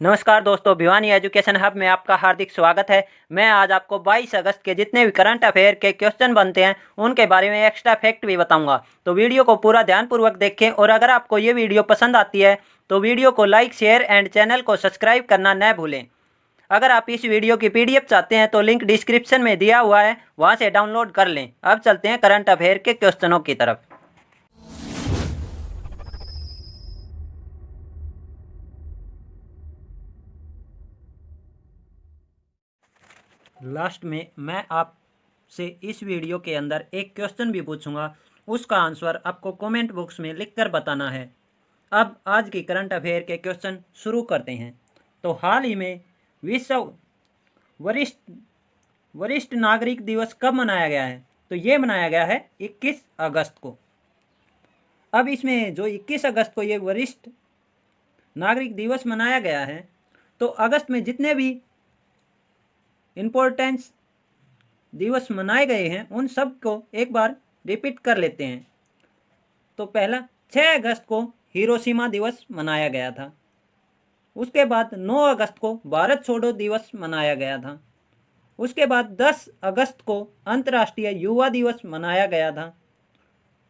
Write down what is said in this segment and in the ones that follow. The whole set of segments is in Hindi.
नमस्कार दोस्तों, भिवानी एजुकेशन हब में आपका हार्दिक स्वागत है। मैं आज आपको 22 अगस्त के जितने भी करंट अफेयर के क्वेश्चन बनते हैं उनके बारे में एक्स्ट्रा फैक्ट भी बताऊंगा। तो वीडियो को पूरा ध्यानपूर्वक देखें और अगर आपको ये वीडियो पसंद आती है तो वीडियो को लाइक, शेयर एंड चैनल को सब्सक्राइब करना न भूलें। अगर आप इस वीडियो की PDF चाहते हैं तो लिंक डिस्क्रिप्शन में दिया हुआ है, वहाँ से डाउनलोड कर लें। अब चलते हैं करंट अफेयर के क्वेश्चनों की तरफ। लास्ट में मैं आपसे इस वीडियो के अंदर एक क्वेश्चन भी पूछूंगा, उसका आंसर आपको कमेंट बॉक्स में लिखकर बताना है। अब आज की करंट अफेयर के क्वेश्चन शुरू करते हैं। तो हाल ही में विश्व वरिष्ठ वरिष्ठ नागरिक दिवस कब मनाया गया है? तो ये मनाया गया है 21 अगस्त को। अब इसमें जो 21 अगस्त को ये वरिष्ठ नागरिक दिवस मनाया गया है, तो अगस्त में जितने भी इम्पोर्टेंस दिवस मनाए गए हैं उन सब को एक बार रिपीट कर लेते हैं। तो पहला 6 अगस्त को हिरोशिमा दिवस मनाया गया था। उसके बाद 9 अगस्त को भारत छोड़ो दिवस मनाया गया था। उसके बाद 10 अगस्त को अंतर्राष्ट्रीय युवा दिवस मनाया गया था।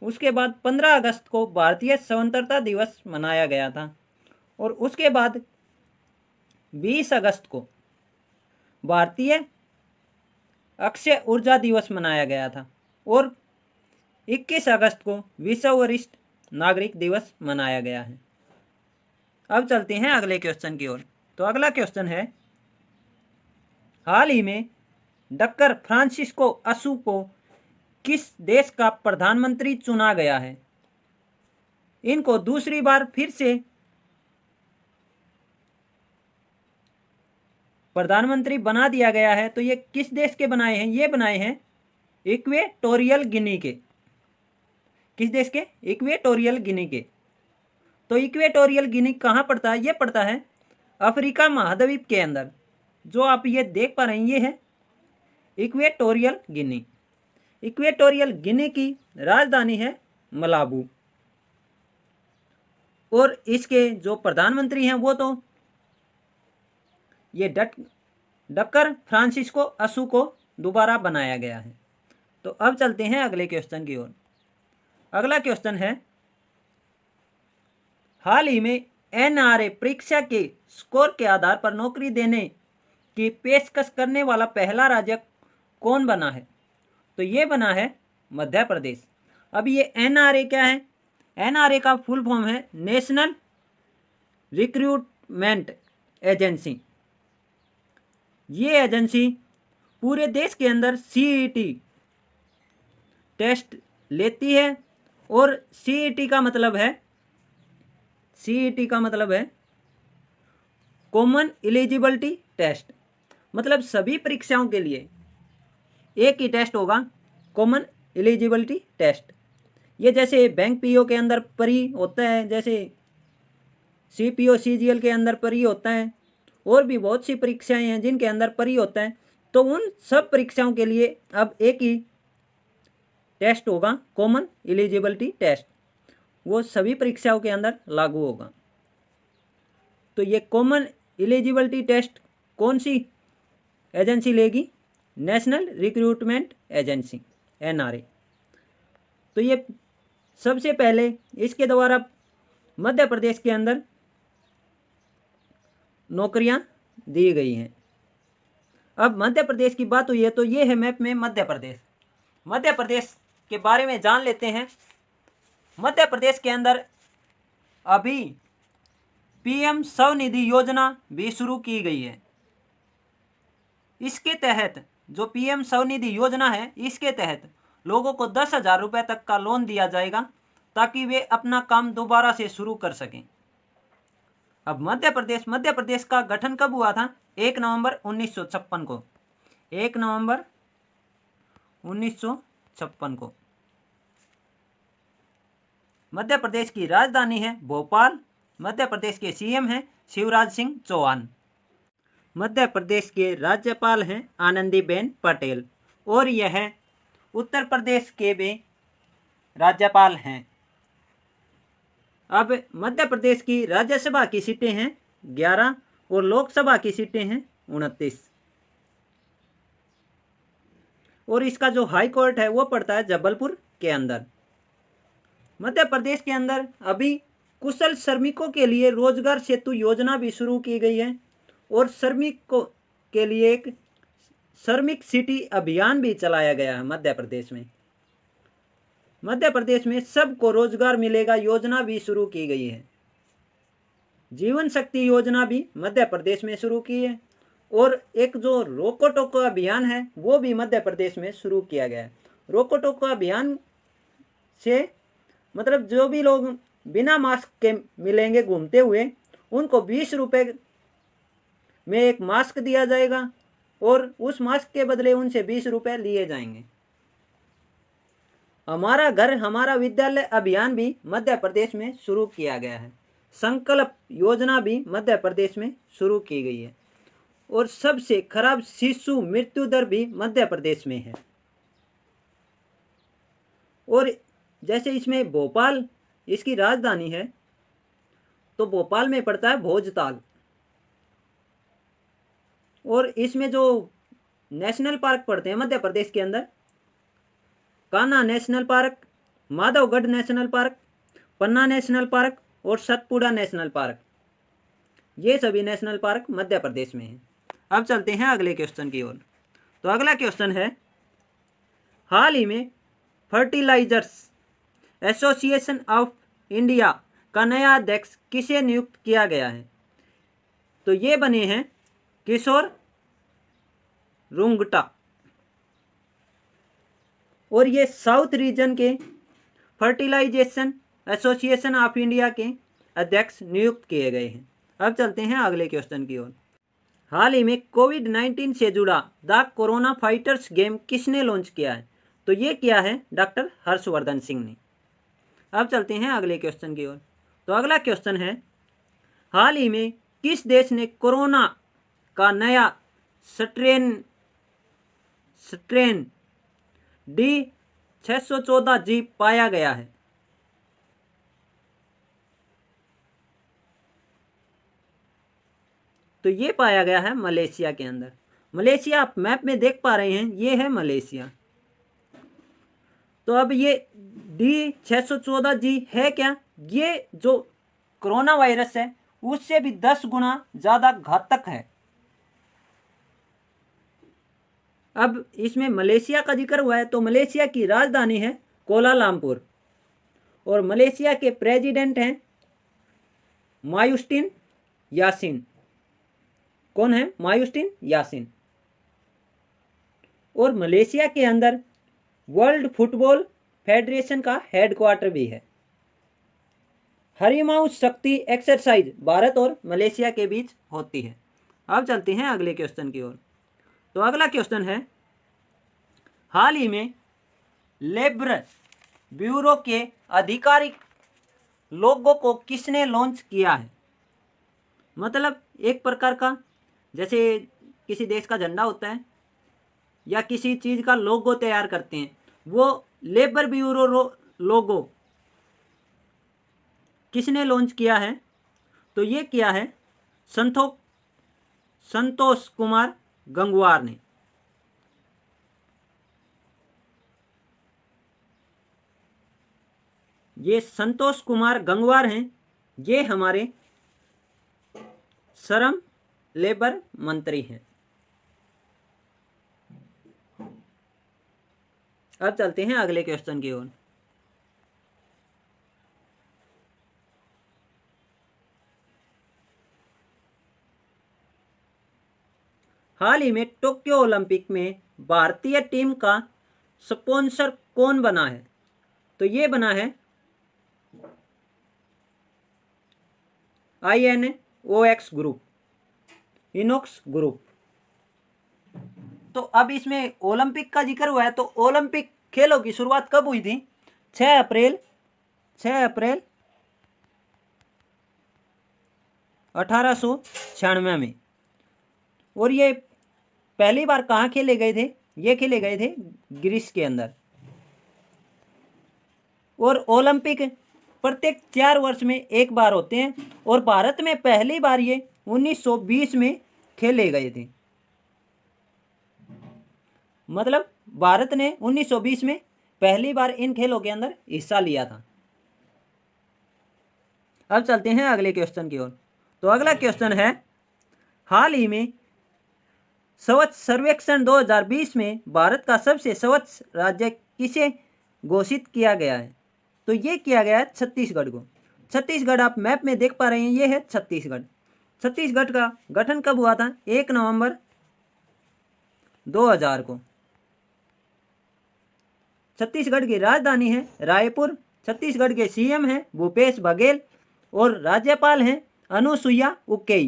उसके बाद 15 अगस्त को भारतीय स्वतंत्रता दिवस मनाया गया था। और उसके बाद 20 अगस्त को भारतीय अक्षय ऊर्जा दिवस मनाया गया था। और 21 अगस्त को विश्व वरिष्ठ नागरिक दिवस मनाया गया है। अब चलते हैं अगले क्वेश्चन की ओर। तो अगला क्वेश्चन है, हाल ही में डॉक्टर फ्रांसिस्को असू को किस देश का प्रधानमंत्री चुना गया है? इनको दूसरी बार फिर से प्रधानमंत्री बना दिया गया है। तो ये किस देश के बनाए हैं? ये बनाए हैं इक्वेटोरियल गिनी के। किस देश के? इक्वेटोरियल गिनी के। तो इक्वेटोरियल गिनी कहाँ पड़ता है? ये पड़ता है अफ्रीका महाद्वीप के अंदर। जो आप ये देख पा रहे हैं ये है इक्वेटोरियल गिनी। इक्वेटोरियल गिनी की राजधानी है मलाबू। और इसके जो प्रधानमंत्री हैं वो तो ये डॉक्टर फ्रांसिस्को असू को दोबारा बनाया गया है। तो अब चलते हैं अगले क्वेश्चन की ओर। अगला क्वेश्चन है, हाल ही में NRA परीक्षा के स्कोर के आधार पर नौकरी देने की पेशकश करने वाला पहला राज्य कौन बना है? तो ये बना है मध्य प्रदेश। अब ये NRA क्या है? NRA का फुल फॉर्म है नेशनल रिक्रूटमेंट एजेंसी। ये एजेंसी पूरे देश के अंदर CET टेस्ट लेती है। और CET का मतलब है कॉमन एलिजिबिलिटी टेस्ट। मतलब सभी परीक्षाओं के लिए एक ही टेस्ट होगा, कॉमन एलिजिबिलिटी टेस्ट। ये जैसे बैंक PO के अंदर परी होता है, जैसे CPO CGL के अंदर परी होता है, और भी बहुत सी परीक्षाएं हैं जिनके अंदर परी होता है। तो उन सब परीक्षाओं के लिए अब एक ही टेस्ट होगा, कॉमन एलिजिबिलिटी टेस्ट। वो सभी परीक्षाओं के अंदर लागू होगा। तो ये कॉमन एलिजिबिलिटी टेस्ट कौन सी एजेंसी लेगी? National recruitment agency, NRA। तो ये सबसे पहले इसके द्वारा मध्य प्रदेश के अंदर नौकरियां दी गई हैं। अब मध्य प्रदेश की बात हुई है तो ये है मैप में मध्य प्रदेश। मध्य प्रदेश के बारे में जान लेते हैं। मध्य प्रदेश के अंदर अभी PM स्वनिधि योजना भी शुरू की गई है। इसके तहत जो PM स्वनिधि योजना है, इसके तहत लोगों को 10,000 रुपये तक का लोन दिया जाएगा ताकि वे अपना काम दोबारा से शुरू कर सकें। अब मध्य प्रदेश का गठन कब हुआ था? 1 नवंबर 1956 को। 1 नवंबर 1956 को। मध्य प्रदेश की राजधानी है भोपाल। मध्य प्रदेश के CM हैं शिवराज सिंह चौहान। मध्य प्रदेश के राज्यपाल हैं आनंदीबेन पटेल। और यह उत्तर प्रदेश के भी राज्यपाल हैं। अब मध्य प्रदेश की राज्यसभा की सीटें हैं 11 और लोकसभा की सीटें हैं 29। और इसका जो हाई कोर्ट है वो पड़ता है जबलपुर के अंदर। मध्य प्रदेश के अंदर अभी कुशल श्रमिकों के लिए रोजगार सेतु योजना भी शुरू की गई है और श्रमिकों के लिए एक श्रमिक सिटी अभियान भी चलाया गया है मध्य प्रदेश में। मध्य प्रदेश में सबको रोजगार मिलेगा योजना भी शुरू की गई है। जीवन शक्ति योजना भी मध्य प्रदेश में शुरू की है और एक जो रोको टोको अभियान है वो भी मध्य प्रदेश में शुरू किया गया है। रोको टोको अभियान से मतलब जो भी लोग बिना मास्क के मिलेंगे घूमते हुए उनको 20 रुपये में एक मास्क दिया जाएगा और उस मास्क के बदले उनसे 20 रुपये लिए जाएंगे। हमारा घर हमारा विद्यालय अभियान भी मध्य प्रदेश में शुरू किया गया है। संकल्प योजना भी मध्य प्रदेश में शुरू की गई है और सबसे खराब शिशु मृत्यु दर भी मध्य प्रदेश में है। और जैसे इसमें भोपाल इसकी राजधानी है तो भोपाल में पड़ता है भोजताल। और इसमें जो नेशनल पार्क पड़ते हैं मध्य प्रदेश के अंदर, Kanha national park, Madhavgarh national park, Panna national park और सतपुड़ा नेशनल पार्क, ये सभी नेशनल पार्क मध्य प्रदेश में हैं। अब चलते हैं अगले क्वेश्चन की ओर। तो अगला क्वेश्चन है, हाल ही में फर्टिलाइजर्स एसोसिएशन ऑफ इंडिया का नया अध्यक्ष किसे नियुक्त किया गया है? तो ये बने हैं किशोर रुंगटा और ये साउथ रीजन के फर्टिलाइजेशन एसोसिएशन ऑफ इंडिया के अध्यक्ष नियुक्त किए गए हैं। अब चलते हैं अगले क्वेश्चन की ओर। हाल ही में कोविड-19 से जुड़ा द कोरोना फाइटर्स गेम किसने लॉन्च किया है? तो ये किया है डॉक्टर हर्षवर्धन सिंह ने। अब चलते हैं अगले क्वेश्चन की ओर। तो अगला क्वेश्चन है, हाल ही में किस देश ने कोरोना का नया स्ट्रेन D614G पाया गया है? तो ये पाया गया है मलेशिया के अंदर। मलेशिया आप मैप में देख पा रहे हैं, ये है मलेशिया। तो अब ये D614G है क्या? ये जो कोरोना वायरस है उससे भी 10 गुना ज़्यादा घातक है। अब इसमें मलेशिया का जिक्र हुआ है तो मलेशिया की राजधानी है कोलालमपुर और मलेशिया के प्रेसिडेंट हैं मायुस्टिन यासिन। कौन है? मायुस्टिन यासिन। और मलेशिया के अंदर वर्ल्ड फुटबॉल फेडरेशन का हेडक्वार्टर भी है। हरिमाऊ शक्ति एक्सरसाइज भारत और मलेशिया के बीच होती है। अब चलते हैं अगले क्वेश्चन की ओर। तो अगला क्वेश्चन है, हाल ही में लेबर ब्यूरो के आधिकारिक लोगो को किसने लॉन्च किया है? मतलब एक प्रकार का जैसे किसी देश का झंडा होता है या किसी चीज़ का लोगो तैयार करते हैं, वो लेबर ब्यूरो लोगो किसने लॉन्च किया है? तो ये किया है संतोष कुमार गंगवार ने। ये संतोष कुमार गंगवार हैं, ये हमारे श्रम लेबर मंत्री हैं। अब चलते हैं अगले क्वेश्चन की ओर। हाल ही में टोक्यो ओलंपिक में भारतीय टीम का स्पॉन्सर कौन बना है? तो ये बना है INOX ग्रुप, इनोक्स ग्रुप। तो अब इसमें ओलंपिक का जिक्र हुआ है तो ओलंपिक खेलों की शुरुआत कब हुई थी? 6 अप्रैल 1896 में। और ये पहली बार कहाँ खेले गए थे? ये खेले गए थे ग्रीस के अंदर। और ओलंपिक प्रत्येक 4 वर्ष में एक बार होते हैं और भारत में पहली बार ये 1920 में खेले गए थे। मतलब भारत ने 1920 में पहली बार इन खेलों के अंदर हिस्सा लिया था। अब चलते हैं अगले क्वेश्चन की ओर। तो अगला क्वेश्चन है, हाल ही में स्वच्छ सर्वेक्षण 2020 में भारत का सबसे स्वच्छ राज्य किसे घोषित किया गया है? तो ये किया गया है छत्तीसगढ़ को। छत्तीसगढ़ आप मैप में देख पा रहे हैं, ये है छत्तीसगढ़। छत्तीसगढ़ का गठन कब हुआ था? 1 नवंबर 2000 को। छत्तीसगढ़ की राजधानी है रायपुर। छत्तीसगढ़ के सीएम हैं भूपेश बघेल और राज्यपाल हैं अनुसुईया उइके।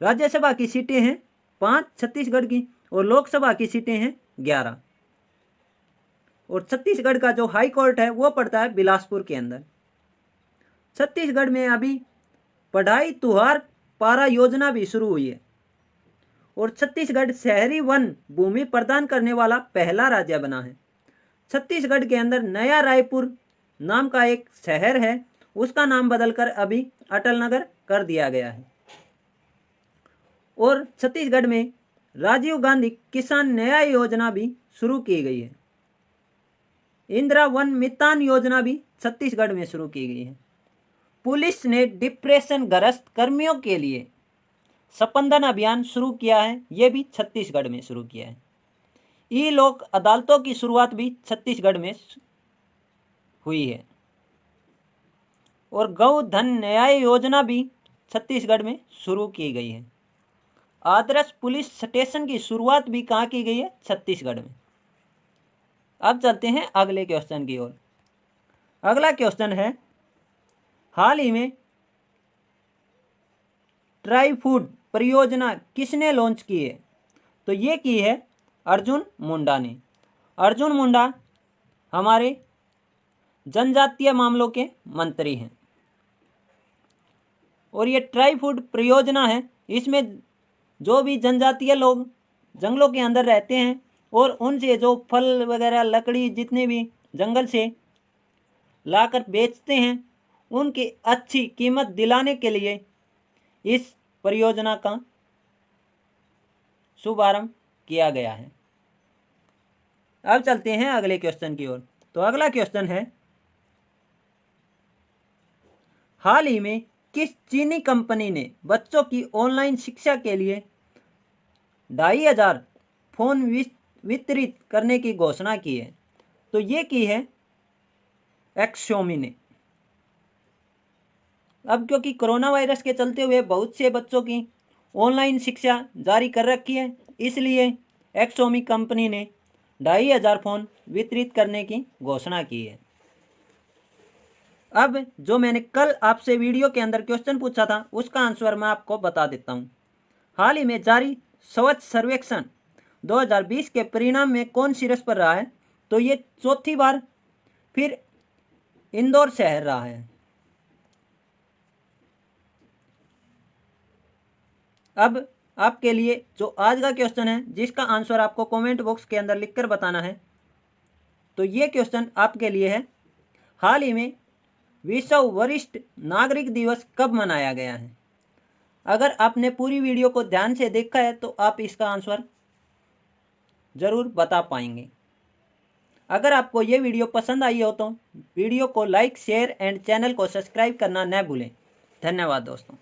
राज्यसभा की सीटें हैं 5 छत्तीसगढ़ की और लोकसभा की सीटें हैं 11। और छत्तीसगढ़ का जो हाई कोर्ट है वो पड़ता है बिलासपुर के अंदर। छत्तीसगढ़ में अभी पढ़ाई तुहार पारा योजना भी शुरू हुई है और छत्तीसगढ़ शहरी वन भूमि प्रदान करने वाला पहला राज्य बना है। छत्तीसगढ़ के अंदर नया रायपुर नाम का एक शहर है, उसका नाम बदलकर अभी अटल नगर कर दिया गया है। और छत्तीसगढ़ में राजीव गांधी किसान न्याय योजना भी शुरू की गई है। इंदिरा वन मितान योजना भी छत्तीसगढ़ में शुरू की गई है। पुलिस ने डिप्रेशन ग्रस्त कर्मियों के लिए स्पंदन अभियान शुरू किया है, ये भी छत्तीसगढ़ में शुरू किया है। ई लोक अदालतों की शुरुआत भी छत्तीसगढ़ में हुई है। और गौ धन न्याय योजना भी छत्तीसगढ़ में शुरू की गई है। आदर्श पुलिस स्टेशन की शुरुआत भी कहाँ की गई है? छत्तीसगढ़ में। अब चलते हैं अगले क्वेश्चन की ओर। अगला क्वेश्चन है, हाल ही में ट्राई फूड परियोजना किसने लॉन्च की है? तो ये की है अर्जुन मुंडा ने। अर्जुन मुंडा हमारे जनजातीय मामलों के मंत्री हैं और ये ट्राई फूड परियोजना है, इसमें जो भी जनजातीय लोग जंगलों के अंदर रहते हैं और उनसे जो फल वगैरह लकड़ी जितने भी जंगल से लाकर बेचते हैं, उनकी अच्छी कीमत दिलाने के लिए इस परियोजना का शुभारंभ किया गया है। अब चलते हैं अगले क्वेश्चन की ओर। तो अगला क्वेश्चन है, हाल ही में किस चीनी कंपनी ने बच्चों की ऑनलाइन शिक्षा के लिए 2500 फोन वितरित करने की घोषणा की है? तो ये की है एक्सोमी ने। अब क्योंकि कोरोना वायरस के चलते हुए बहुत से बच्चों की ऑनलाइन शिक्षा जारी कर रखी है, इसलिए एक्सोमी कंपनी ने 2500 फोन वितरित करने की घोषणा की है। अब जो मैंने कल आपसे वीडियो के अंदर क्वेश्चन पूछा था, उसका आंसर मैं आपको बता देता हूँ। हाल ही में जारी स्वच्छ सर्वेक्षण 2020 के परिणाम में कौन शीर्ष पर रहा है? तो ये चौथी बार फिर इंदौर शहर रहा है। अब आपके लिए जो आज का क्वेश्चन है, जिसका आंसर आपको कमेंट बॉक्स के अंदर लिखकर बताना है, तो ये क्वेश्चन आपके लिए है, हाल ही में विश्व वरिष्ठ नागरिक दिवस कब मनाया गया है? अगर आपने पूरी वीडियो को ध्यान से देखा है तो आप इसका आंसर ज़रूर बता पाएंगे। अगर आपको ये वीडियो पसंद आई हो तो वीडियो को लाइक, शेयर एंड चैनल को सब्सक्राइब करना न भूलें। धन्यवाद दोस्तों।